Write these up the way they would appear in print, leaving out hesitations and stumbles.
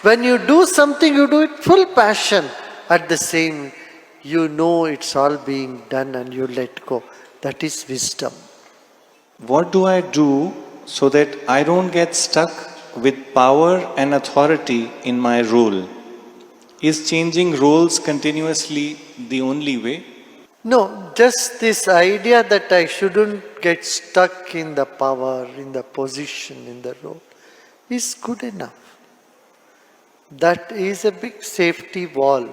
When you do something, you do it full passion. At the same, you know it's all being done and you let go. That is wisdom. What do I do so that I don't get stuck with power and authority in my role? Is changing roles continuously the only way? No, just this idea that I shouldn't get stuck in the power, in the position, in the role is good enough. That is a big safety wall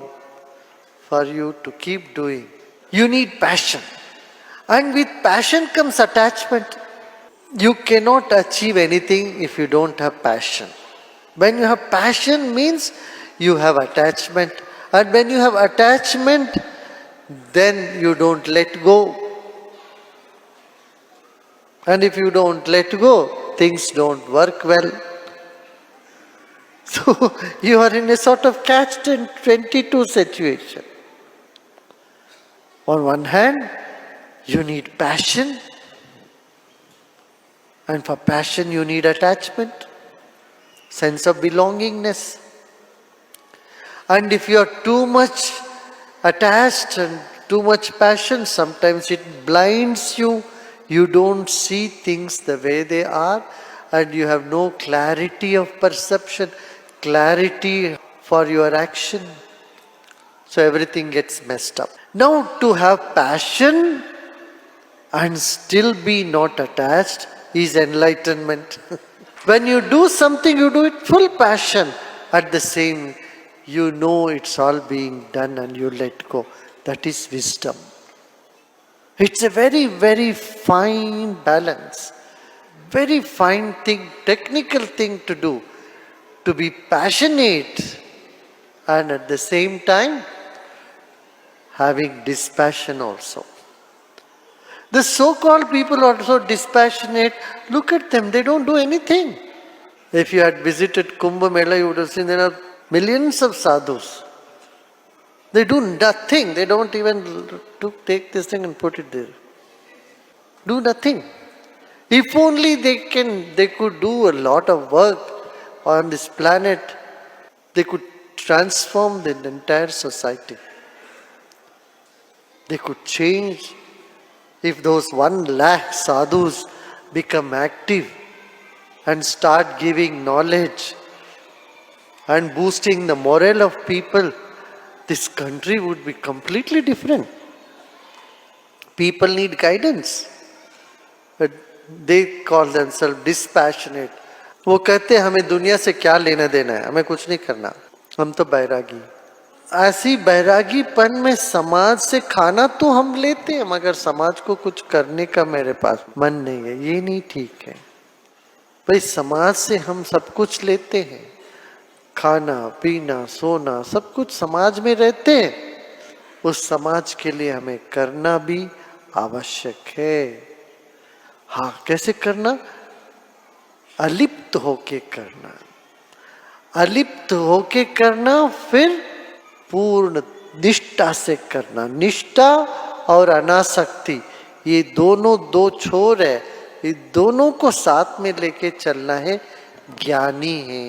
for you to keep doing. You need passion. And with passion comes attachment. You cannot achieve anything if you don't have passion. When you have passion means you have attachment. And when you have attachment, then you don't let go. And if you don't let go, things don't work well. So you are in a sort of catch-22 situation. On one hand, you need passion, and for passion you need attachment, sense of belongingness. And if you are too much attached and too much passion, sometimes it blinds you. You don't see things the way they are, and you have no clarity of perception, clarity for your action. So everything gets messed up. Now, to have passion and still be not attached is enlightenment. When you do something, you do it full passion. At the same, you know it's all being done and you let go. That is wisdom. It's a very, very fine balance. Very fine thing, technical thing to do. To be passionate and at the same time having dispassion also. The so-called people are also dispassionate. Look at them, they don't do anything. If you had visited Kumbh Mela, you would have seen there are millions of sadhus. They do nothing. They don't even take this thing and put it there. Do nothing. If only they could do a lot of work on this planet, they could transform the entire society. They could change. If those 1 lakh sadhus become active and start giving knowledge and boosting the morale of people, this country would be completely different. People need guidance. But they call themselves dispassionate. वो कहते हैं हमें दुनिया से क्या लेना देना है, हमें कुछ नहीं करना, हम तो बैरागी। ऐसी बैरागीपन में समाज से खाना तो हम लेते हैं, मगर समाज को कुछ करने का मेरे पास मन नहीं है, ये नहीं ठीक है। भाई समाज से हम सब कुछ लेते हैं, खाना पीना सोना सब कुछ समाज में रहते हैं, उस समाज के लिए हमें करना भी आवश्यक है। हाँ, कैसे करना? अलिप्त होके करना, अलिप्त होके करना, फिर पूर्ण निष्ठा से करना। निष्ठा और अनासक्ति ये दोनों 2 छोर है, ये दोनों को साथ में लेके चलना है। ज्ञानी है।